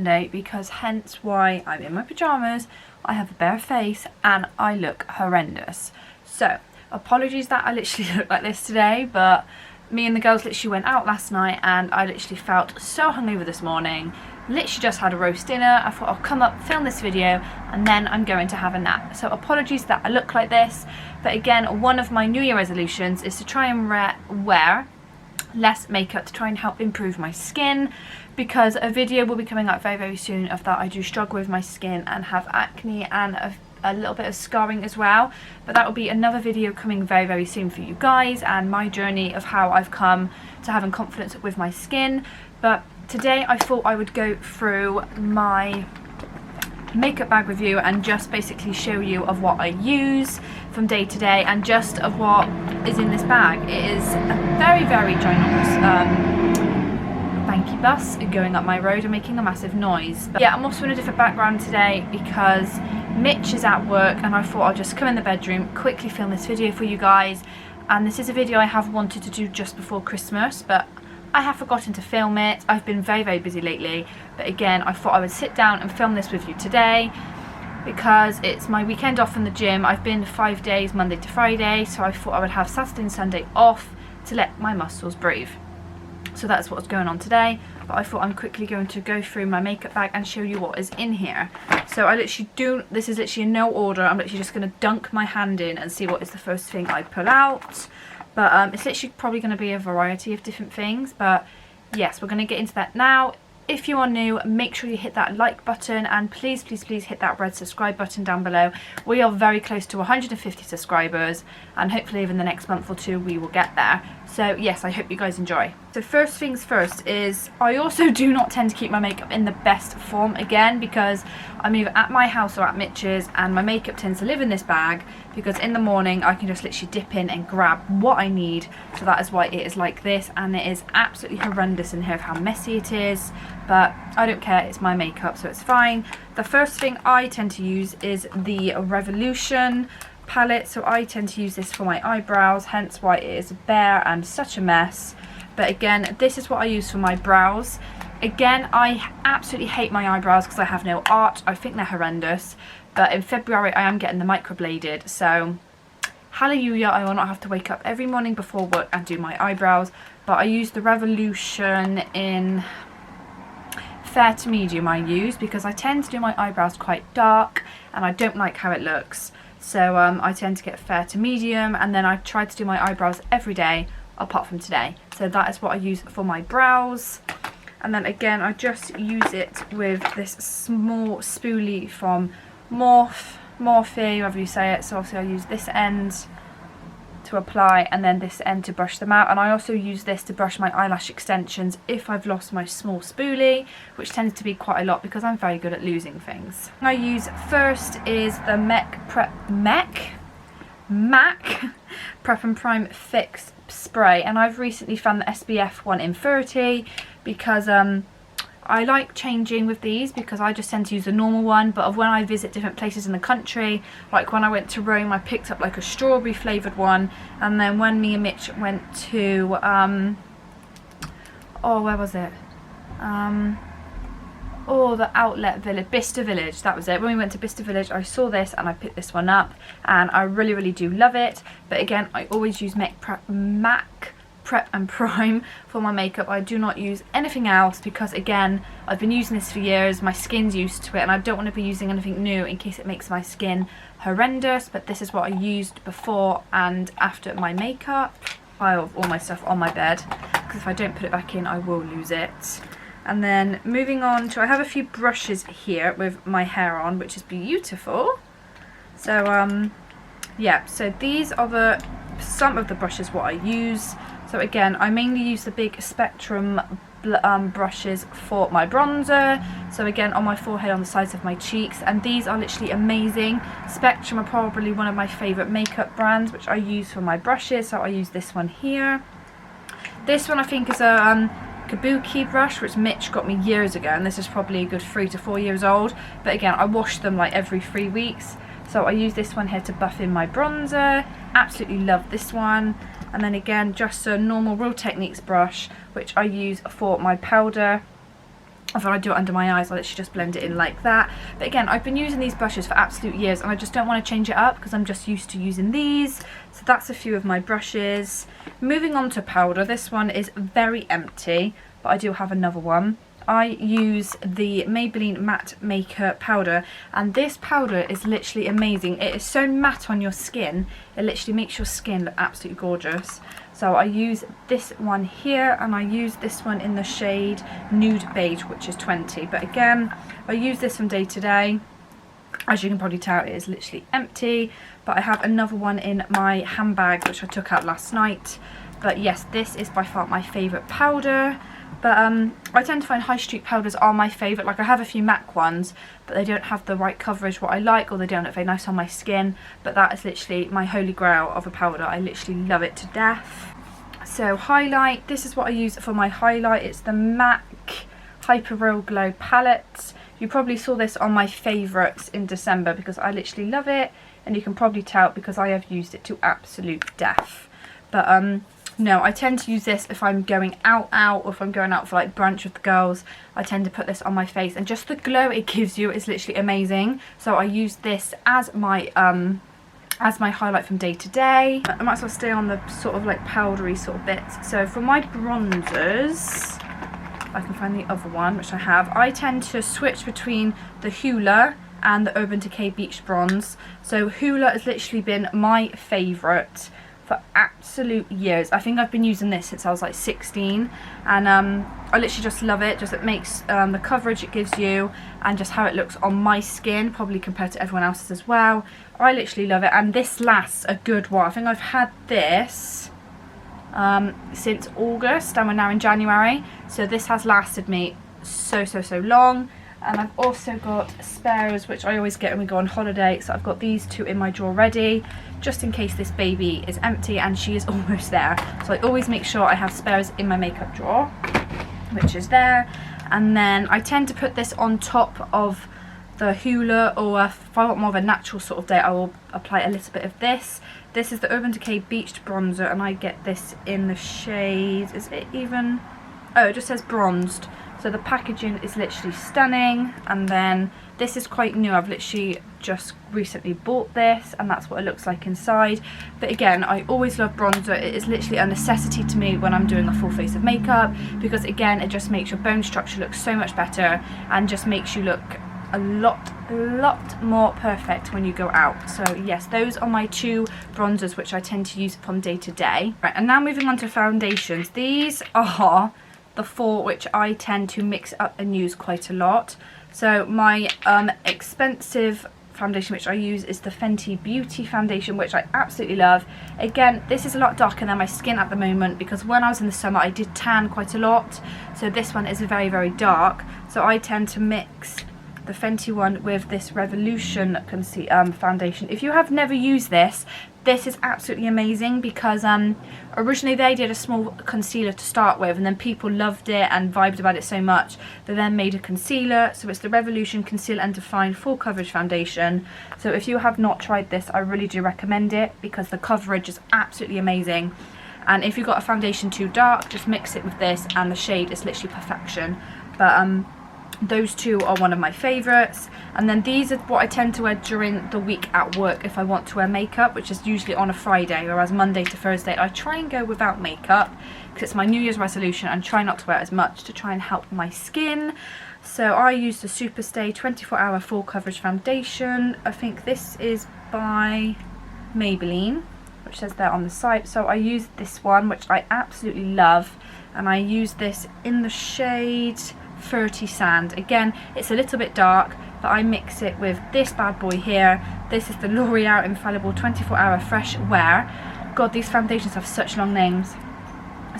Sunday, because hence why I'm in my pyjamas, I have a bare face and I look horrendous. So apologies that I literally look like this today, but me and the girls literally went out last night and I literally felt so hungover this morning. Literally just had a roast dinner. I thought I'll come up, film this video, and then I'm going to have a nap. So apologies that I look like this, but again, one of my New Year resolutions is to try and wear less makeup to try and help improve my skin, because a video will be coming out very, very soon of that I do struggle with my skin and have acne and a little bit of scarring as well, but that will be another video coming very, very soon for you guys, and my journey of how I've come to having confidence with my skin. But today I thought I would go through my makeup bag review and just basically show you of what I use from day to day and just of what is in this bag. It is a very, very ginormous banky bus going up my road and making a massive noise. But yeah, I'm also in a different background today because Mitch is at work and I thought I'll just come in the bedroom, quickly film this video for you guys. And this is a video I have wanted to do just before Christmas, but I have forgotten to film it. I've been very, very busy lately, but again, I thought I would sit down and film this with you today because it's my weekend off from the gym. I've been 5 days, Monday to Friday, so I thought I would have Saturday and Sunday off to let my muscles breathe. So that's what's going on today, but I thought I'm quickly going to go through my makeup bag and show you what is in here. So I literally this is literally in no order. I'm literally just going to dunk my hand in and see what is the first thing I pull out. But it's literally probably going to be a variety of different things, but yes, we're going to get into that now. If you are new, make sure you hit that like button and please, please, please hit that red subscribe button down below. We are very close to 150 subscribers and hopefully in the next month or two we will get there. So yes, I hope you guys enjoy. So first things first is I also do not tend to keep my makeup in the best form again, because I'm either at my house or at Mitch's and my makeup tends to live in this bag because in the morning I can just literally dip in and grab what I need. So that is why it is like this, and it is absolutely horrendous in here of how messy it is, but I don't care, it's my makeup so it's fine. The first thing I tend to use is the Revolution palette, so I tend to use this for my eyebrows, hence why it is bare and such a mess. But again, this is what I use for my brows. Again, I absolutely hate my eyebrows because I have no art. I think they're horrendous, but in February I am getting them microbladed, so hallelujah, I will not have to wake up every morning before work and do my eyebrows. But I use the Revolution in fair to medium I use because I tend to do my eyebrows quite dark and I don't like how it looks. So I tend to get fair to medium, and then I try to do my eyebrows every day apart from today. So that is what I use for my brows. And then again, I just use it with this small spoolie from Morphe, however you say it. So obviously I use this end to apply and then this end to brush them out, and I also use this to brush my eyelash extensions if I've lost my small spoolie, which tends to be quite a lot because I'm very good at losing things. What I use first is the MAC Prep and Prime Fix spray, and I've recently found the SPF one in 30 because I like changing with these because I just tend to use the normal one, but when I visit different places in the country, like when I went to Rome I picked up like a strawberry flavoured one, and then when me and Mitch went to oh, where was it? Oh, the outlet village, Bicester Village, that was it. When we went to Bicester Village I saw this and I picked this one up and I really, really do love it. But again, I always use MAC Prep and Prime for my makeup. I do not use anything else because again, I've been using this for years, my skin's used to it, and I don't want to be using anything new in case it makes my skin horrendous. But this is what I used before and after my makeup. Pile of all my stuff on my bed because if I don't put it back in I will lose it. And then moving on to, I have a few brushes here with my hair on, which is beautiful. So yeah, so these are some of the brushes what I use. So again, I mainly use the big Spectrum brushes for my bronzer. So again, on my forehead, on the sides of my cheeks, and these are literally amazing. Spectrum are probably one of my favourite makeup brands, which I use for my brushes. So I use this one here. This one I think is a Kabuki brush, which Mitch got me years ago, and this is probably a good 3 to 4 years old. But again, I wash them like every 3 weeks. So I use this one here to buff in my bronzer. Absolutely love this one. And then again, just a normal Real Techniques brush, which I use for my powder If I do it under my eyes, I literally just blend it in like that. But again, I've been using these brushes for absolute years and I just don't want to change it up because I'm just used to using these. So that's a few of my brushes. Moving on to powder. This one is very empty, but I do have another one. I use the Maybelline Matte Maker powder, and this powder is literally amazing. It is so matte on your skin, it literally makes your skin look absolutely gorgeous. So I use this one here, and I use this one in the shade Nude Beige, which is 20. But again, I use this from day to day. As you can probably tell, it is literally empty. But I have another one in my handbag, which I took out last night. But yes, this is by far my favourite powder. But I tend to find high street powders are my favourite. Like, I have a few MAC ones, but they don't have the right coverage what I like, or they don't look very nice on my skin. But that is literally my holy grail of a powder. I literally love it to death. So highlight, this is what I use for my highlight. It's the MAC Hyper Real Glow palette. You probably saw this on my favourites in December because I literally love it, and you can probably tell because I have used it to absolute death. But no, I tend to use this if I'm going out, or if I'm going out for like brunch with the girls. I tend to put this on my face, and just the glow it gives you is literally amazing. So I use this as my highlight from day to day. I might as well stay on the sort of like powdery sort of bits. So for my bronzers, I can find the other one, which I have. I tend to switch between the Hoola and the Urban Decay Beach Bronze. So Hoola has literally been my favourite for absolute years. I think I've been using this since I was like 16, and I literally just love it. Just it makes the coverage it gives you, and just how it looks on my skin, probably compared to everyone else's as well. I literally love it, and this lasts a good while. I think I've had this since August, and we're now in January, so this has lasted me so long. And I've also got spares, which I always get when we go on holiday. So I've got these two in my drawer ready, just in case this baby is empty, and she is almost there. So I always make sure I have spares in my makeup drawer, which is there. And then I tend to put this on top of the Hoola, or if I want more of a natural sort of day, I will apply a little bit of this. This is the Urban Decay Beached Bronzer, and I get this in the shade, is it even? Oh, it just says bronzed. So the packaging is literally stunning. And then this is quite new. I've literally just recently bought this, and that's what it looks like inside. But again, I always love bronzer. It is literally a necessity to me when I'm doing a full face of makeup, because again, it just makes your bone structure look so much better, and just makes you look a lot more perfect when you go out. So yes, those are my two bronzers which I tend to use from day to day. Right, and now moving on to foundations. These are the four which I tend to mix up and use quite a lot. So my expensive foundation which I use is the Fenty Beauty foundation, which I absolutely love. Again, this is a lot darker than my skin at the moment, because when I was in the summer I did tan quite a lot, so this one is very dark. So I tend to mix the Fenty one with this Revolution foundation. If you have never used this, this is absolutely amazing, because originally they did a small concealer to start with, and then people loved it and vibed about it so much they then made a concealer. So it's the Revolution Conceal and Define Full Coverage Foundation. So if you have not tried this, I really do recommend it, because the coverage is absolutely amazing. And if you've got a foundation too dark, just mix it with this, and the shade is literally perfection. But those two are one of my favourites. And then these are what I tend to wear during the week at work if I want to wear makeup, which is usually on a Friday, whereas Monday to Thursday I try and go without makeup, because it's my New Year's resolution, and try not to wear as much to try and help my skin. So I use the Superstay 24 Hour Full Coverage Foundation. I think this is by Maybelline, which says there on the site. So I use this one, which I absolutely love, and I use this in the shade 30 Sand. Again, it's a little bit dark, but I mix it with this bad boy here. This is the L'Oreal Infallible 24 Hour Fresh Wear. God, these foundations have such long names.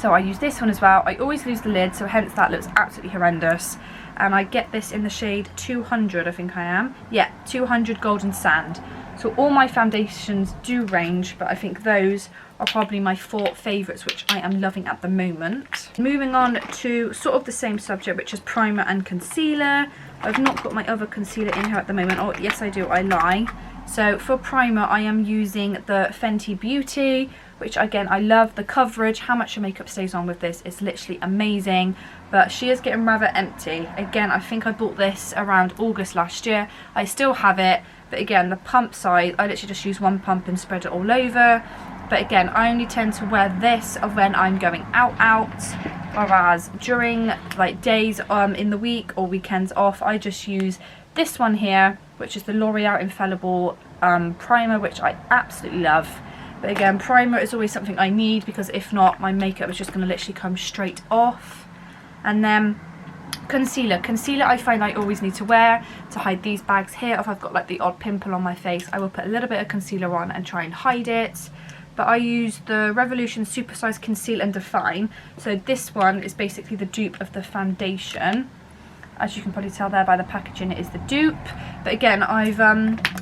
So I use this one as well. I always lose the lid, so hence that looks absolutely horrendous. And I get this in the shade 200, I think I am. Yeah, 200 Golden Sand. So all my foundations do range, but I think those are probably my four favourites, which I am loving at the moment. Moving on to sort of the same subject, which is primer and concealer. I've not got my other concealer in here at the moment. Oh, yes I do, I lie. So for primer, I am using the Fenty Beauty, which again I love the coverage. How much your makeup stays on with this is literally amazing, but she is getting rather empty. Again, I think I bought this around August last year. I still have it, but again, the pump size, I literally just use one pump and spread it all over. But again, I only tend to wear this when I'm going out, whereas during like days in the week or weekends off, I just use this one here, which is the L'Oreal Infallible primer, which I absolutely love. But again, primer is always something I need, because if not, my makeup is just going to literally come straight off. And then concealer. Concealer I find I always need to wear to hide these bags here. If I've got like the odd pimple on my face, I will put a little bit of concealer on and try and hide it. But I use the Revolution Supersize Conceal and Define. So this one is basically the dupe of the foundation. As you can probably tell there by the packaging, it is the dupe. But again, I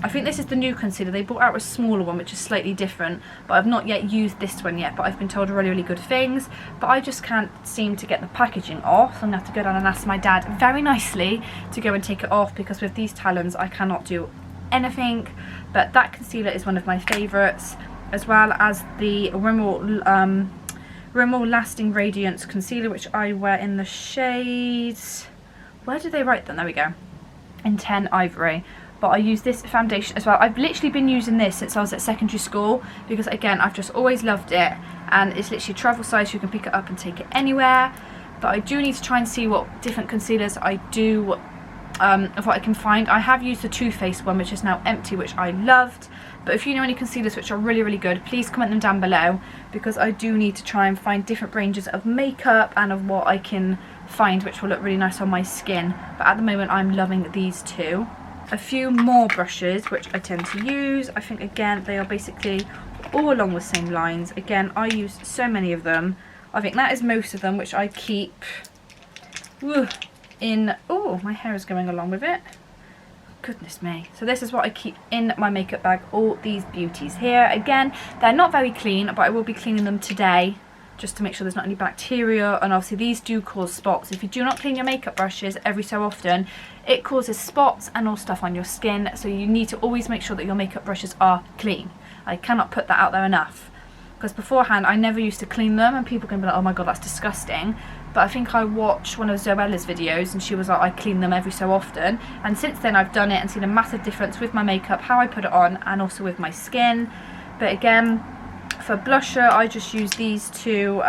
think this is the new concealer. They brought out a smaller one, which is slightly different, but I've not yet used this one yet, but I've been told really, really good things. But I just can't seem to get the packaging off, so I'm going to have to go down and ask my dad very nicely to go and take it off, because with these talons, I cannot do anything. But that concealer is one of my favourites, as well as the Rimmel Lasting Radiance Concealer, which I wear in the shades... Where did they write them? There we go. In 10 Ivory. But I use this foundation as well. I've literally been using this since I was at secondary school, because again, I've just always loved it. And it's literally travel size, so you can pick it up and take it anywhere. But I do need to try and see what different concealers I do, of what I can find. I have used the Too Faced one, which is now empty, which I loved. But if you know any concealers which are really, really good, please comment them down below, because I do need to try and find different ranges of makeup and of what I can find which will look really nice on my skin. But at the moment, I'm loving these two. A few more brushes which I tend to use. I think again they are basically all along the same lines. Again, I use so many of them. I think that is most of them, which I keep in... Oh, my hair is going along with it. Goodness me. So this is what I keep in my makeup bag, all these beauties here. Again, they're not very clean, but I will be cleaning them today, just to make sure there's not any bacteria. And obviously these do cause spots. If you do not clean your makeup brushes every so often, it causes spots and all stuff on your skin. So you need to always make sure that your makeup brushes are clean. I cannot put that out there enough, because beforehand I never used to clean them, and people can be like, oh my god, that's disgusting. But I think I watched one of Zoella's videos and she was like, I clean them every so often. And since then I've done it and seen a massive difference with my makeup, how I put it on, and also with my skin. But again, for blusher, I just use these two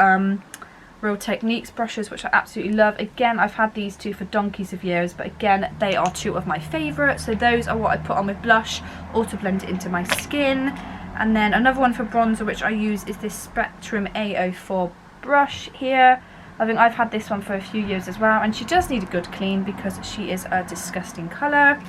Real Techniques brushes, which I absolutely love. Again, I've had these two for donkeys of years, but again, they are two of my favourites. So those are what I put on with blush, or to blend it into my skin. And then another one for bronzer, which I use, is this Spectrum A04 brush here. I think I've had this one for a few years as well, and she does need a good clean because she is a disgusting colour.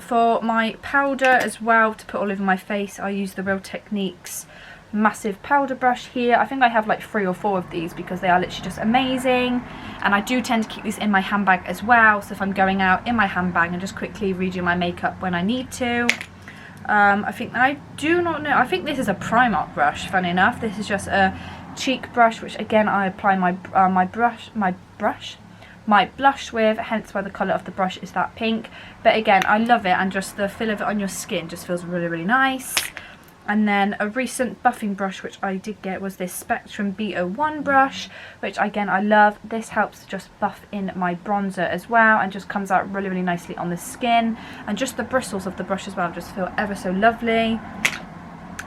For my powder as well, to put all over my face, I use the Real Techniques massive powder brush here. I think I have like 3 or 4 of these because they are literally just amazing. And I do tend to keep these in my handbag as well, so if I'm going out, in my handbag and just quickly redo my makeup when I need to. I think, I do not know, I think this is a Primark brush, funny enough. This is just a cheek brush, which again I apply my blush with, hence why the colour of the brush is that pink. But again, I love it, and just the feel of it on your skin just feels really, really nice. And then a recent buffing brush which I did get was this Spectrum B01 brush, which again I love. This helps just buff in my bronzer as well, and just comes out really, really nicely on the skin. And just the bristles of the brush as well just feel ever so lovely.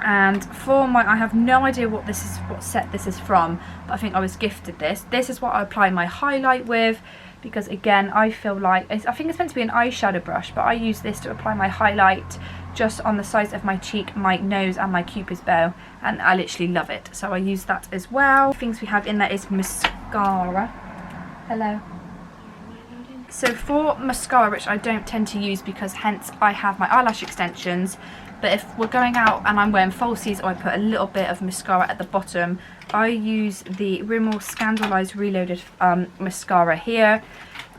And for my, I have no idea what this is, what set this is from, but I think I was gifted this. This is what I apply my highlight with, because again I feel like, I think it's meant to be an eyeshadow brush, but I use this to apply my highlight just on the sides of my cheek, my nose and my cupid's bow, and I literally love it. So I use that as well. Things we have in there is mascara. Hello. So for mascara, which I don't tend to use because hence I have my eyelash extensions, but if we're going out and I'm wearing falsies, or I put a little bit of mascara at the bottom, I use the Rimmel Scandalized Reloaded mascara here.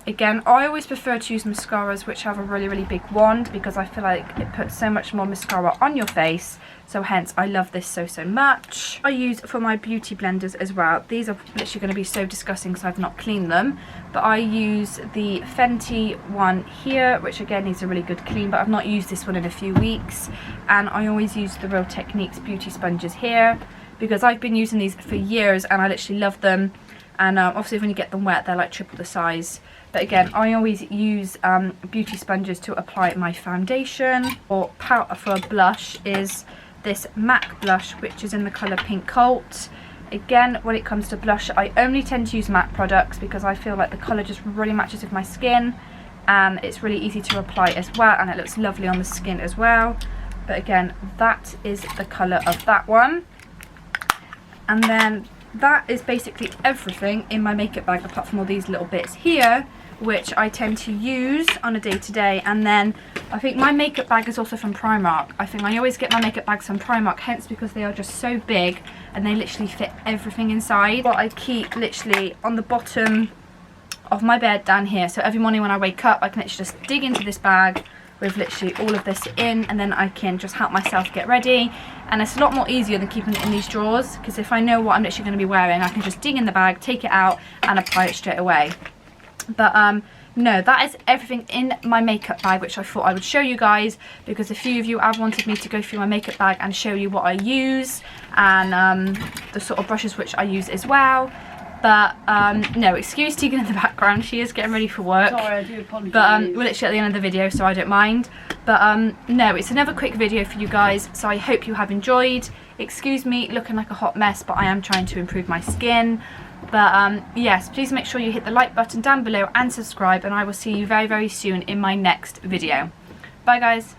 Again, I always prefer to use mascaras which have a really big wand, because I feel like it puts so much more mascara on your face, so hence I love this so much. I use for my beauty blenders as well. These are literally going to be so disgusting because I've not cleaned them, but I use the Fenty one here, which again needs a really good clean, but I've not used this one in a few weeks. And I always use the Real Techniques beauty sponges here, because I've been using these for years and I literally love them. And obviously when you get them wet, they're like triple the size. But again, I always use beauty sponges to apply my foundation. Or powder for a blush is this MAC blush, which is in the colour Pink Colt. Again, when it comes to blush, I only tend to use MAC products because I feel like the colour just really matches with my skin, and it's really easy to apply as well, and it looks lovely on the skin as well. But again, that is the colour of that one. And then that is basically everything in my makeup bag, apart from all these little bits here, which I tend to use on a day-to-day. And then I think my makeup bag is also from Primark. I think I always get my makeup bags from Primark, hence because they are just so big and they literally fit everything inside. What I keep literally on the bottom of my bed down here, so every morning when I wake up I can literally just dig into this bag with literally all of this in, and then I can just help myself get ready. And it's a lot more easier than keeping it in these drawers, because if I know what I'm literally going to be wearing, I can just dig in the bag, take it out and apply it straight away. But no, that is everything in my makeup bag, which I thought I would show you guys, because a few of you have wanted me to go through my makeup bag and show you what I use, and the sort of brushes which I use as well. But no, excuse Tegan in the background, she is getting ready for work. Sorry, I do apologise. But we're literally at the end of the video, so I don't mind. But no, it's another quick video for you guys, so I hope you have enjoyed. Excuse me looking like a hot mess, but I am trying to improve my skin. But yes, please make sure you hit the like button down below and subscribe, and I will see you very soon in my next video. Bye guys.